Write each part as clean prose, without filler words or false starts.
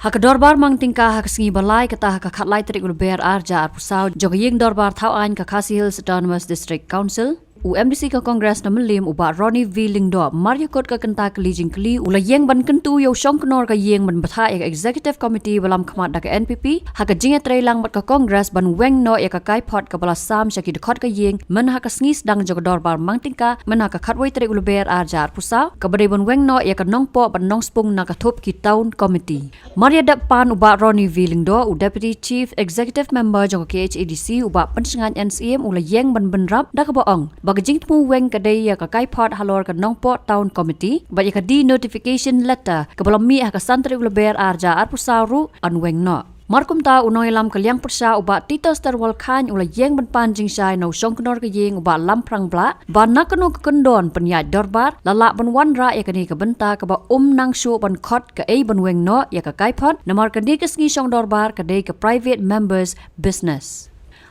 Hak dorbar mang tingkah hak sengi balai kata hak khatlai terik ulber arja arpusau jogayeng dorbar thau ain ka Khasi Hills Autonomous District Council UMDC ka Kongres na melim uba Ronnie V. Lingdo Maria Kot ka kenta kelijing keli ula yeng ban kentu yo syong knor ka yeng ban batha ya Executive Committee balam khamat da ka NPP hak jinga trailang bat ka Kongres ban weng no ya ka kai pot ka bala sam syaki dekot ka yeng men hak sngi sedang jog dorbar mang tingka men hak khatwai terik ulber arja arpusa ka bade ban weng no ya ka nongpo ban nong spung na ka thop ki town committee Maria dak pan uba Ronnie V. Lingdo u Deputy Chief Executive Member jog KHADC uba pensengan NCM ula yeng ban benrap da ka baong bagajing temu weng kadai ya ka kai pot halor ka nongpo town committee ba ya ka di notification letter ka balam mi ka santri ulber arja arpusaru an weng no Markum ta unoy lam kalyang persya uba Tito Sterwal Khan ula yeng ban panjing syai no syongknor ka yeng uba lam prang bla ba nakano ka kendon penyat dorbar lala ban wanra ya kani ka benta ka ba nang shu ban khot ka ei ban weng no ya ka kai pot namar ka ni ka sngi syong dorbar ka dei ka private members business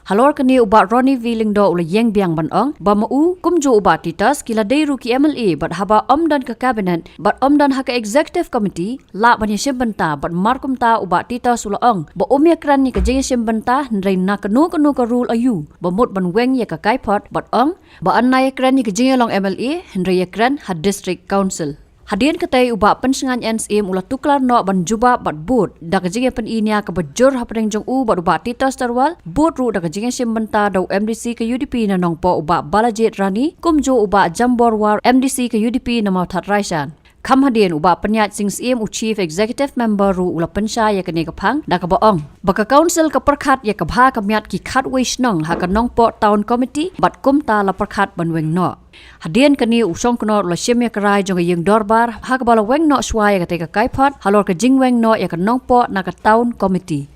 Halor kini ubat Ronnie V. Lingdo ula yeng biang ban ong ba mau kumju ubat titas kila dei ruki MLA bat haba omdan ke cabinet bat omdan haka executive committee la ban yashim benta bat markum ta ubat titas ula ong ba umya kran ni ka jeng yashim benta ndrei na kanu ka rule ayu ba mut ban weng ya ka kai pot bat ong ba annai kran ni ka jeng long MLA ndrei kran ha district council Hadian katai uba pensengan NCM ula tuklar no ban juba bat boot da kajinga pen inia ka bajur hapreng jong u bat uba Tito Sterwal boot ru da kajinga simbenta da MDC ka UDP na nongpo uba Balajit Rani kumjo uba Jambor War MDC ka UDP na Mauthat Raisan Kam hadian uba penyat sing CM u Chief Executive Member ru ula pensya ya kene kapang da ka baong baka council ka perkhat ya ka bha ka miat ki khat wish nong ha ka nongpo town committee bat kumta la perkhat ban weng no Hadian kani usong knor la shemya karai jong yeng dorbar hak bala weng no swaya ka teka kai pot halor ka jing weng no ya ka nongpo na ka town committee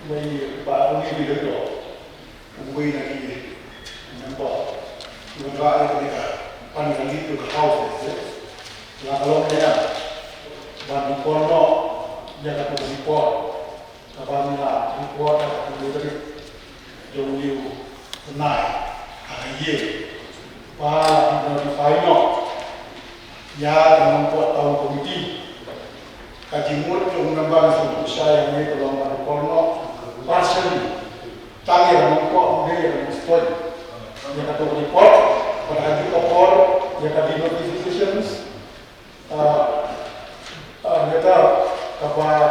May parang hindi dito. Umuwi na kini. Nampak. Yung bahay ko nika. Paano dito ka houses. Kalau kaya ban kono ya ka po kapag na ang kuwata ang dito yung liu nai ang ye pa notify no ya ang po taong komiti kajimut yung nambang sa siya yung may tulong ng kono partially tangi ang po ang story yang kata report pada hari report yang kata notifications kita kapal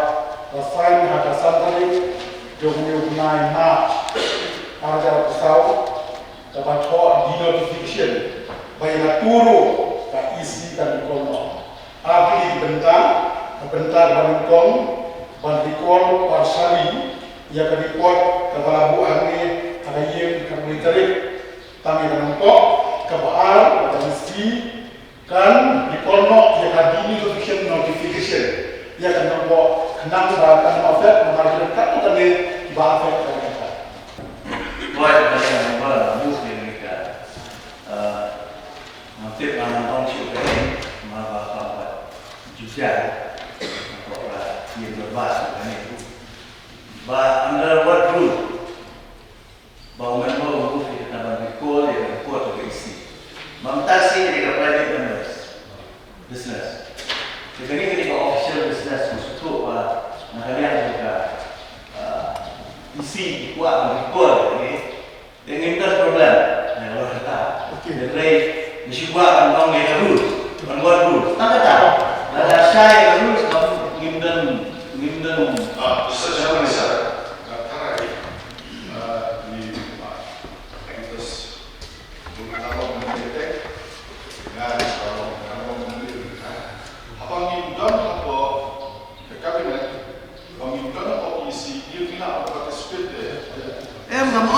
sign hak santri jomul nai na ada pesau kapal ko di notification bayar turu ka isi dan kono api dibentang bandingkong bandikon partially ya ka report kapal bu ani kayem ka military kami menengko kebaal dan si kan di kono ya ka di notification ya kan nomor kenang bahkan mafet mengajar kan tadi bahasa mereka buat mereka muslim mereka mafet mana orang juga mafat juga untuk dia berbahasa kan itu but under what rule bahwa memang kita berikut ya report ke isi memtasi dengan private members business jadi ini official business maksudku nak kalian juga isi kuat report ini dengan itu problem kalau kata jadi mesti buat orang yang rule buat rule tak kata ada saya rule ngimdan secara besar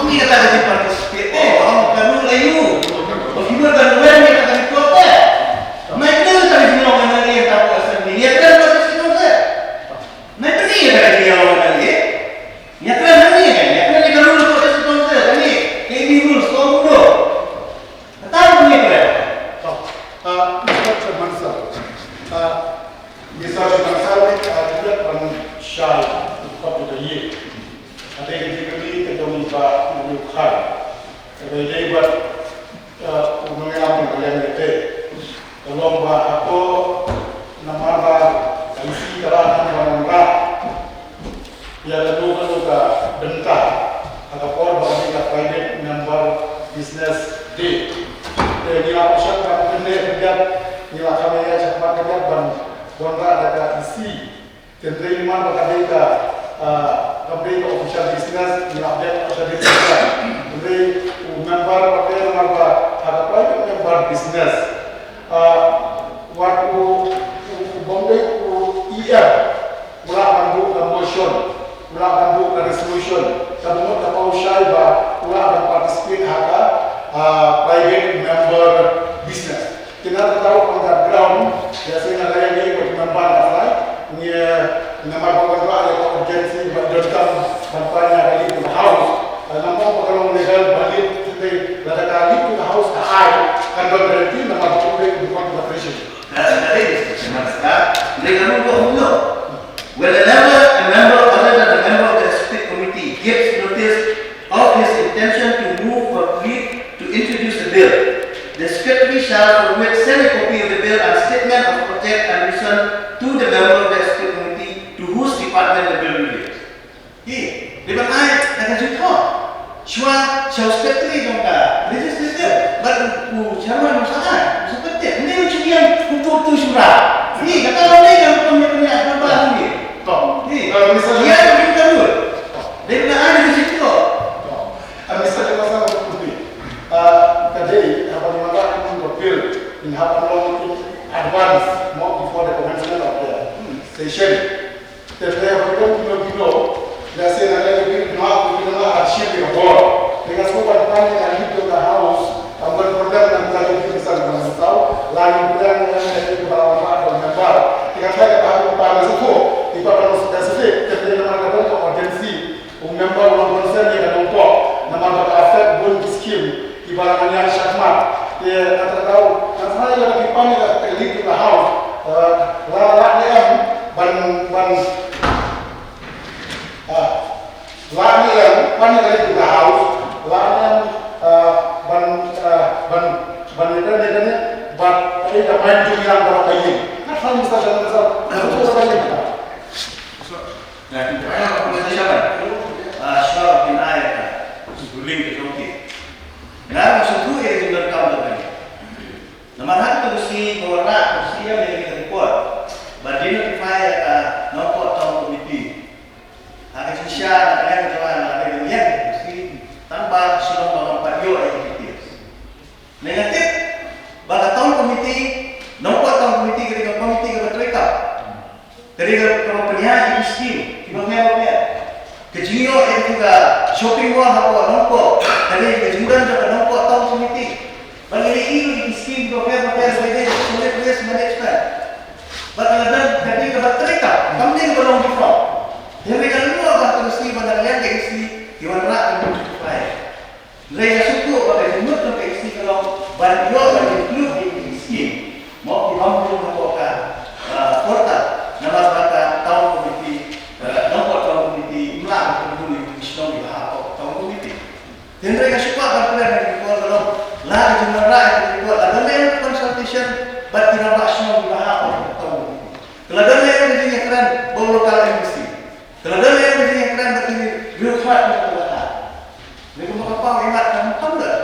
Kami kata di partisipasi, kami layu, bagaimana kan? Mereka kata di kota, mereka tadi bilang yang tak puas sendiri, ya kan? bila kami ya cepat kerja bangga ada isi tentang iman berkata kami official business bila update official business tentang member pakai nama ada private member business waktu Bombay ulah bantu ke motion ulah bantu ke resolution kamu tak tahu syaiba ulah akan participate haka private member business. Kita tahu underground biasanya lain ni bagi member apa ni member pokok ada urgency berjuang mempernya kali itu house nampak kalau legal balik kita ada kali itu house high kan berarti member pokok bukan operation. Whenever a member other than a member of the executive committee gives notice of his intention to move or plead to introduce a bill, the secretary shall forward send a copy of the bill and statement of project and reason to the member of the executive committee to whose department the bill relates. Di mana akan cerita? Shua secretary dongka legislative, but chairman usaha seperti ini macam yang untuk tu surah. Ini kata orang ni yang punya apa ni? Dia ada minta dulu. Dia bilang ada di situ. Misalnya masalah seperti tadi apa yang mana untuk bill in happen long advance more before the commencement of the session. Tetapi apa yang kita biasa ada lebih kita asyik dengan bor. Dengan semua bantuan yang ada di house, ambil program dan kita bisa tahu lain program yang ada di bawah atau member. Dengan saya kata pada suku di bawah spesifik kita nama kata urgency member orang concern yang ada untuk nama kata affect bond scheme ibaratnya syakmat dia kata tahu dan saya yang di panel lead di house lah yang ban lah yang panel lead di house lah yang ban ini dah main juga yang berapa ini kan saya mesti jalan itu sekali kita Nah, apa yang siapa? Syaraf bin Ayat, guling ke Joki. Nah, maksud tu ia juga kau lagi. Nomor satu kursi berwarna kursi yang kita report. Bagi notify nombor tahun komiti. Akan sisya ada jalan ada yang kursi tanpa sudah mengampat yo aktivitas. Negatif, pada tahun komiti nombor tahun komiti ketika komiti berterika. Ketika kemudian miskin, tiba-tiba kejio itu juga shopping mall apa nompo, dari kejuran juga nompo tahun komiti. Bagi ini miskin tiba-tiba sebagai sulit management. Bagaimana jadi kebetulan kami ni belum diform. Yang mereka luar bahkan mesti pada lihat isi diwarna dengan baik. Mereka suku pada jumlah sampai isi kalau banyak dan include di miskin. Mau dimampu membuatkan portal. Nama kata tahun komiti, nombor tahun komiti, melang penduli Islam di bahasa tahun komiti. Dan mereka suka berperan dengan kita dalam lagi jumlah rakyat yang kita ada dalam consultation, bagi nama Islam di bahasa tahun komiti. Kalau ada yang menjadi keren, bawa lokal industri. Kalau ada yang menjadi keren, bagi birokrat yang berkata. Mereka mengapa ingat kamu tahu tak?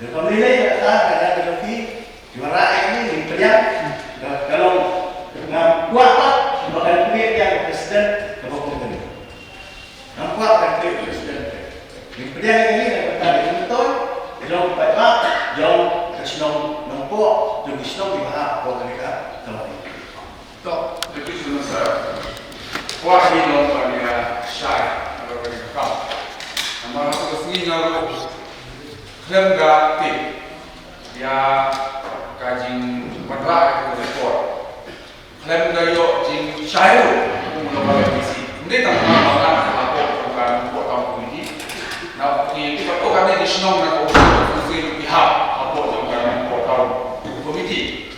Dan pemerintah yang kata kadang berarti jumlah rakyat ini diperiak kalau nampak bahkan kuih yang presiden kepada ini. Nampak kan kuih presiden. Kemudian ini yang berkali betul, jom baiklah, jom kesenong nampak, jom kesenong di bahasa kepada mereka kalau ini. Tok, lebih sunnah saya. Wah ini nomor dia shy atau mereka kau. Nama aku kesini ngaruh klaim gratis. Dia kajing berlak ke report. Klaim gayo jing syair mula bagi visi. Ini tentang mana apa bukan buat kamu ini. Nah, ini kita kami di sini nak usul pihak apa yang kami buat kamu komiti.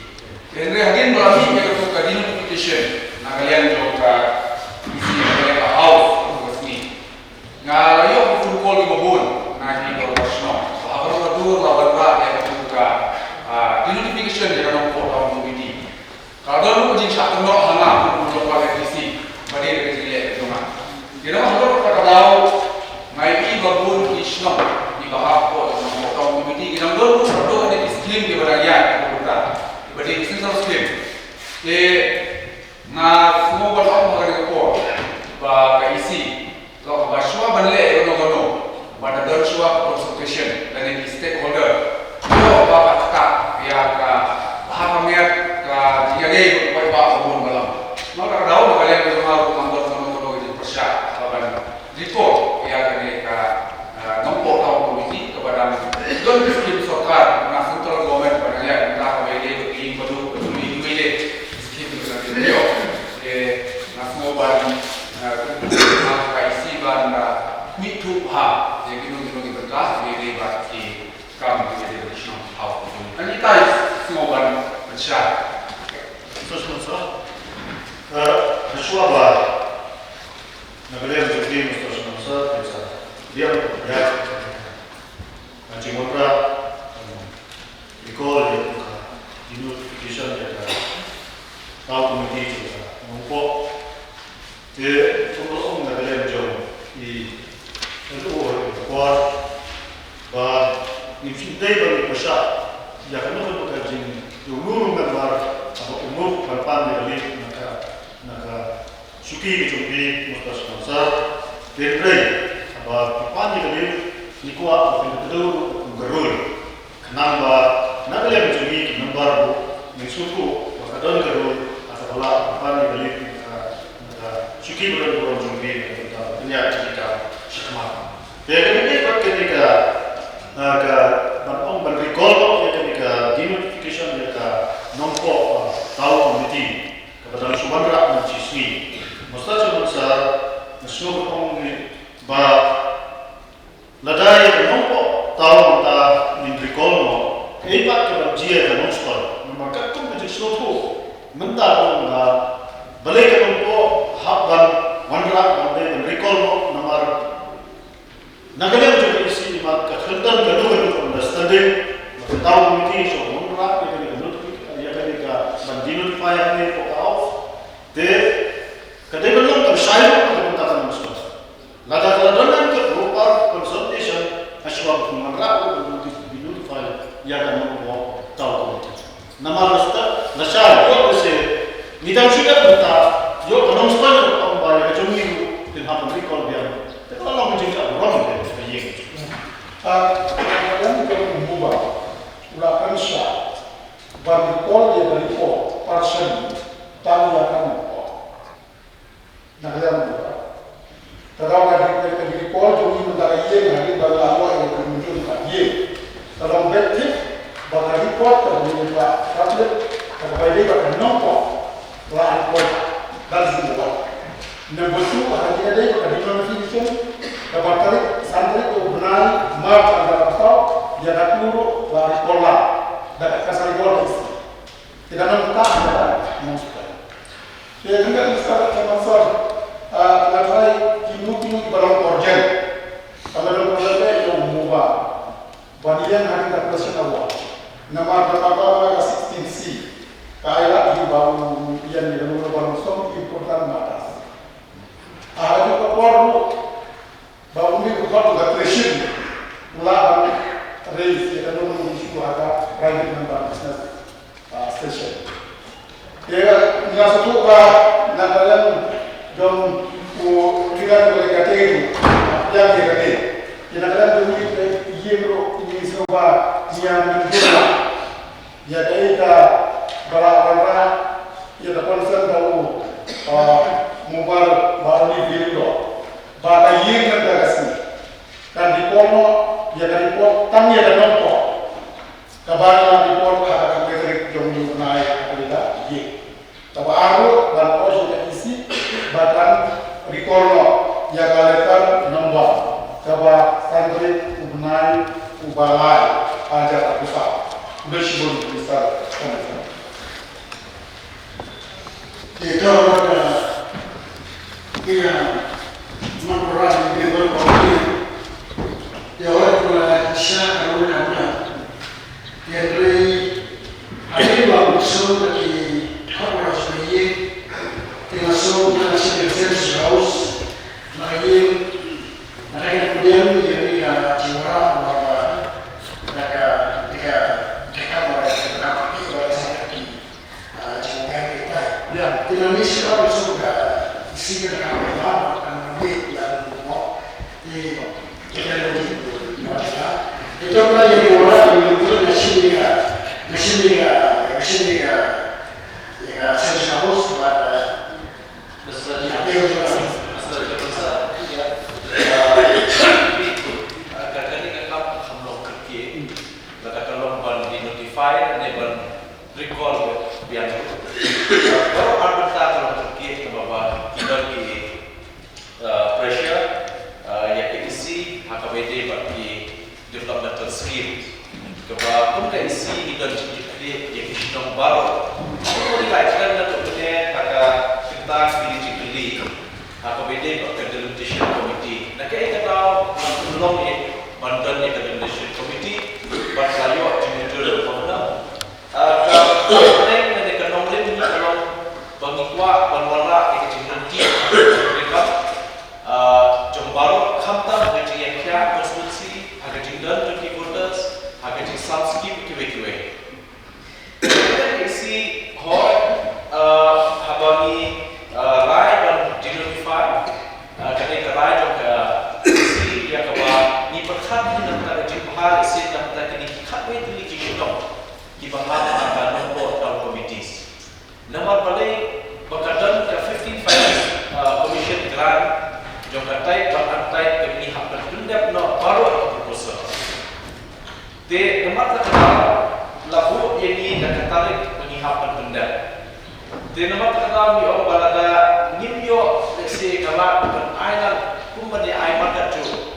Dan reagen berarti kita buka di notification. Nah, kalian juga visi kalian house untuk sini. Ngayo full call di mobil. Nah, ini kalau nasional. Apa yang kedua lawan yang buka di notification dia kan buat kamu komiti. Kalau lu jin syak tengok hanga untuk pakai visi, bagi dia kecil itu mah. Kita mahu kita tahu, ngai babun isno di bahasa ko, tahun komiti kita dulu ada di skim di bagian kita. Bagi bisnes na semua orang mengenai ko ba kaisi lo ba shua banle ono ba da dar shua consultation dan stakeholder yo ba ka ya ka hamiat ka diage ba umum balam no ka daw ka le ko ma mandor kono di persya ba report ya ka nompo tahu komisi kepada don skim sokar na central government pada ya kita kembali ke perlu ini skim itu na semua ban kaisi ban mitu ha yang kita berkas di debat di kam di national house dan kita semua ban bersya Bersua ba nagalian jadi mustahil dia ya macam mana recall dia notification dia tahu komiti juga mampu dia semua nagalian jom di itu kuat bah infinity bagi masyarakat ya kami tu kerja umur member atau umur berpan dari naka suki jumpi mustahil dan apa pani kali ni kuat betul garul kenapa nak lihat jumi nomor misuku wakadon garul atau pula pani kali suki betul jumpi atau punya cerita sekarang. Jadi ini ketika bang berikol ketika di notification mereka nomor tahu komiti kepada subandra mencismi mustahil besar masuk ba ladai nompo tahu ta min recall ipat ke dia dan monster maka tu menjadi sesuatu mentah na balik ke nompo habban wanra dan recall nomor nagalan juga isi di mat kekhildan gaduh understanding tahu miti so wanra dengan notifikasi ya ketika bandinut file ni pok off de kadang belum tersyaitu kebentangan monster lada donan ke berupa consultation aswab mengarah untuk notify ya kan mau tahu komite nama rasta nasal yo se nidam sudah minta yo kanong sponsor ang bayar ke jumi din hapon recall dia kalau menjadi orang dia sebagai yang kita mengubah ulakan sah bagi recall dia dari person tahu akan nagalian kalau ada kita recall jumlah mentara ye hari baru awal yang menunjukkan ye kalau betul bagai recall terjadi tablet terbaik bagai nomor lah recall dan semua nombor tu hari ada bagai notification dapat tarik santri tu benar mark ada apa dia nak turu lah recall lah dapat kasih recall tidak nampak ada maksudnya saya enggak bisa termasuk latai kinu barang organ kalau organ yang mengubah banian hari tak persen awal nama berapa 16C kaya di bawah yang di dalam barang som important matters ada juga perlu bawah ini berapa gratration ulah raise yang dalam isu ada private member business station ya nggak satu nak kalian dong lihat oleh KTI yang dia kata demi yero ini semua yang menjual ya kita bala ya konsen tahu mobile barang video bata yang ada kasih kan di kono ya dari pot tamnya ada nomor kabar di pot ada kamera jom naik ada ye tapi aku dan sudah isi bahkan recall ya kalian nombor coba santri ubnai ubalai aja tak bisa udah sibuk bisa kita ada iya memperoleh di berkopi ya oleh pula syah kalau ada ya dari ada bagus lagi harus sebagai tinggal semua masih bersense haus lagi mereka kemudian menjadi jiwa bahwa mereka ketika mereka berapa di jiwa kita Así que la verdad, la vida, y que era lo que entonces ya digo ahora que la Chile Sergio para developmental skills. Keba pun ka isi dan cikli yang kita baru. Kita dikaitkan dengan punya kata kita pilih AKBD Accreditation Committee. Nak kata belum ni mantan Accreditation Committee berlalu jujur pemenang. Kalau yang ni kalau ni kalau bangikwa banwala Accreditation mereka jombaru khamta dengan yang konstitusi dan Turki voters akan subscribe kiwe. Kita isi hoi habani rai dan denotify kerana rai juga isi yang kaba ni perkhidmatan dalam cara jihad isi dalam cara kini khidmat itu dikisahkan di bawah akan nombor dalam committees. Nomor paling berkaitan ke 15 finance commission grant juga type berantai kini hak berpendap no baru proposal. De nomor terkenal lagu yang ini dan tertarik menyiapkan benda. De nomor terkenal ni orang balada nimyo lesi kalau bukan island kumani island kacau.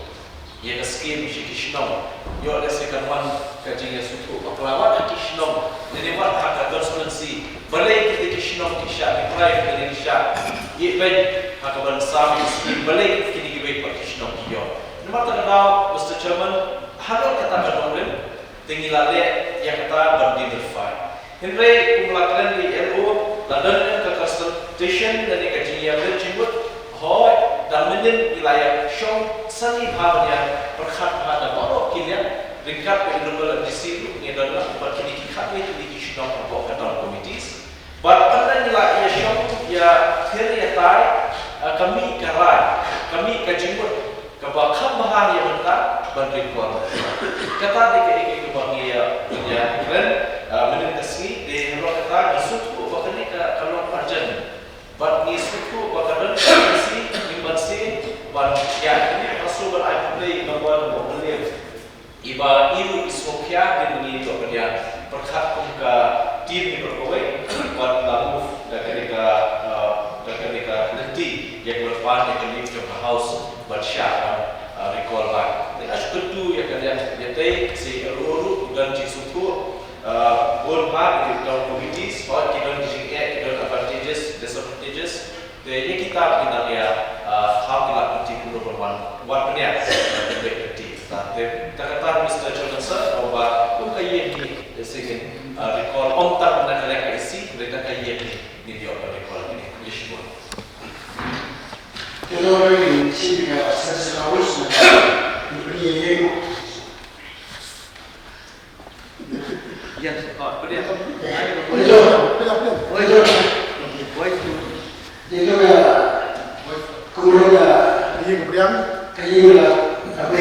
Ia ke skim sikisnom. Yo lesi kawan kajian suku pelawat kisnom. Jadi buat hak konstitusi. Balai kita kisnom kisah, diprime dari kisah. Ia baik hak bersama skim balai kita dibaik kisnom yo. Nomor terkenal Mr. Chairman. Halo kata kemudian tinggal lale yang kata berdinify. Henry kumulakan di LO London ke consultation dan kajian berjibut hoi dan menin wilayah show seni bahaya perkhidmatan pada baru kini ringkat berlumba di situ ini adalah berkini kami itu di show apa kata committees. Pada wilayah show ya hari tai kami kerai kami kajibut kebakam bahaya mentah berikuan. Kata dikit kebangia punya keren menentasi di luar kata disuku bahkan ni kalau arjan, but ni suku bahkan si imbasi ban ya ini masuk beraiplay kawan boleh iba ibu ismokia di ini tu kerja perkat kumka tim ni berkawai buat lalu dekat nanti yang berpan yang ni ke house bersyarat recall back. As kedua yang kalian nyetai si Ruru dan Cisuku bon hard di dalam committees, buat kita disingkat kita advantages, disadvantages. Jadi kita kita lihat how kita nanti perlu berbuat buat penyiar terbaik nanti. Tapi kata Mr. Johnson bahwa kaya ini disingkat recall ontar dan kalian isi mereka kaya ini di recall ini. Yeshua. Kalau ini sih kita sesuatu yang Yes, boleh. Itu ya, kemudian apa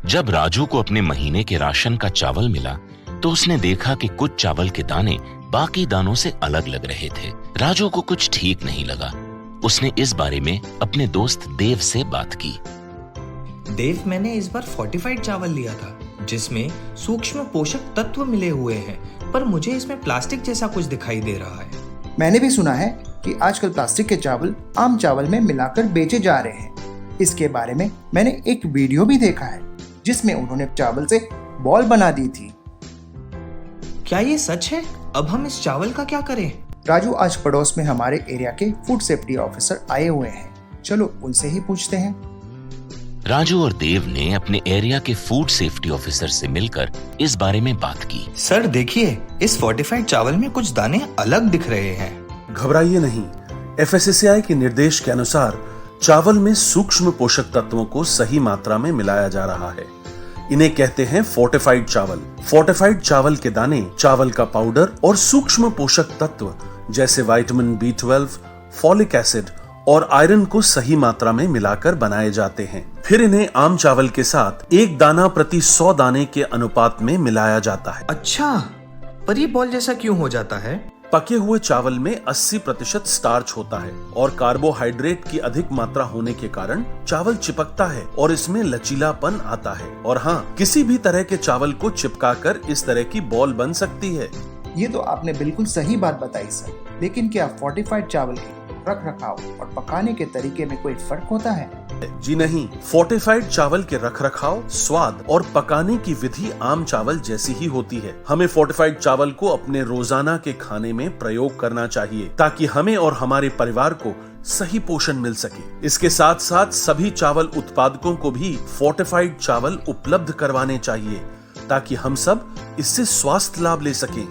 जब राजू को अपने महीने के राशन का चावल मिला तो उसने देखा कि कुछ चावल के दाने बाकी दानों से अलग लग रहे थे। राजू को कुछ ठीक नहीं लगा। उसने इस बारे में अपने दोस्त देव से बात की। देव, मैंने इस बार फोर्टिफाइड चावल लिया था जिसमें सूक्ष्म पोषक तत्व मिले हुए हैं, पर मुझे इसमें प्लास्टिक जैसा कुछ दिखाई दे रहा है। मैंने भी सुना है कि आजकल प्लास्टिक के चावल आम चावल में मिलाकर बेचे जा रहे हैं। इसके बारे में मैंने एक वीडियो भी देखा है जिसमें उन्होंने चावल से बॉल बना दी थी। क्या ये सच है? अब हम इस चावल का क्या करें? राजू, आज पड़ोस में हमारे एरिया के फूड सेफ्टी ऑफिसर आए हुए हैं, चलो उनसे ही पूछते हैं। राजू और देव ने अपने एरिया के फूड सेफ्टी ऑफिसर से मिलकर इस बारे में बात की। सर देखिए, इस फोर्टिफाइड चावल में कुछ दाने अलग दिख रहे हैं। घबराइए नहीं, FSSAI के निर्देश के अनुसार चावल में सूक्ष्म पोषक तत्वों को सही मात्रा में मिलाया जा रहा है। इन्हें कहते हैं फोर्टिफाइड चावल। फोर्टिफाइड चावल के दाने चावल का पाउडर और सूक्ष्म पोषक तत्व जैसे विटामिन B12, फॉलिक एसिड और आयरन को सही मात्रा में मिलाकर बनाए जाते हैं। फिर इन्हें आम चावल के साथ 1 दाना प्रति 100 दाने के अनुपात में मिलाया जाता है। अच्छा, पर ये बॉल जैसा क्यों हो जाता है? पके हुए चावल में 80% स्टार्च होता है और कार्बोहाइड्रेट की अधिक मात्रा होने के कारण चावल चिपकता है और इसमें लचीलापन आता है। और हाँ, किसी भी तरह के चावल को चिपकाकर इस तरह की बॉल बन सकती है। ये तो आपने बिल्कुल सही बात बताई सर, लेकिन क्या फोर्टिफाइड चावल के रख रखाव और पकाने के तरीके में कोई फर्क होता है? जी नहीं, फोर्टिफाइड चावल के रखरखाव, स्वाद और पकाने की विधि आम चावल जैसी ही होती है। हमें फोर्टिफाइड चावल को अपने रोजाना के खाने में प्रयोग करना चाहिए ताकि हमें और हमारे परिवार को सही पोषण मिल सके। इसके साथ साथ सभी चावल उत्पादकों को भी फोर्टिफाइड चावल उपलब्ध करवाने चाहिए ताकि हम सब इससे स्वास्थ्य लाभ ले सकें।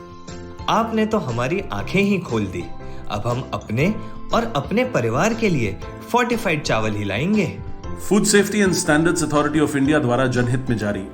आपने तो हमारी आंखें ही खोल दी। अब हम अपने और अपने परिवार के लिए फोर्टिफाइड चावल ही लाएंगे। Food safety and standards authority of India द्वारा जनहित में जारी।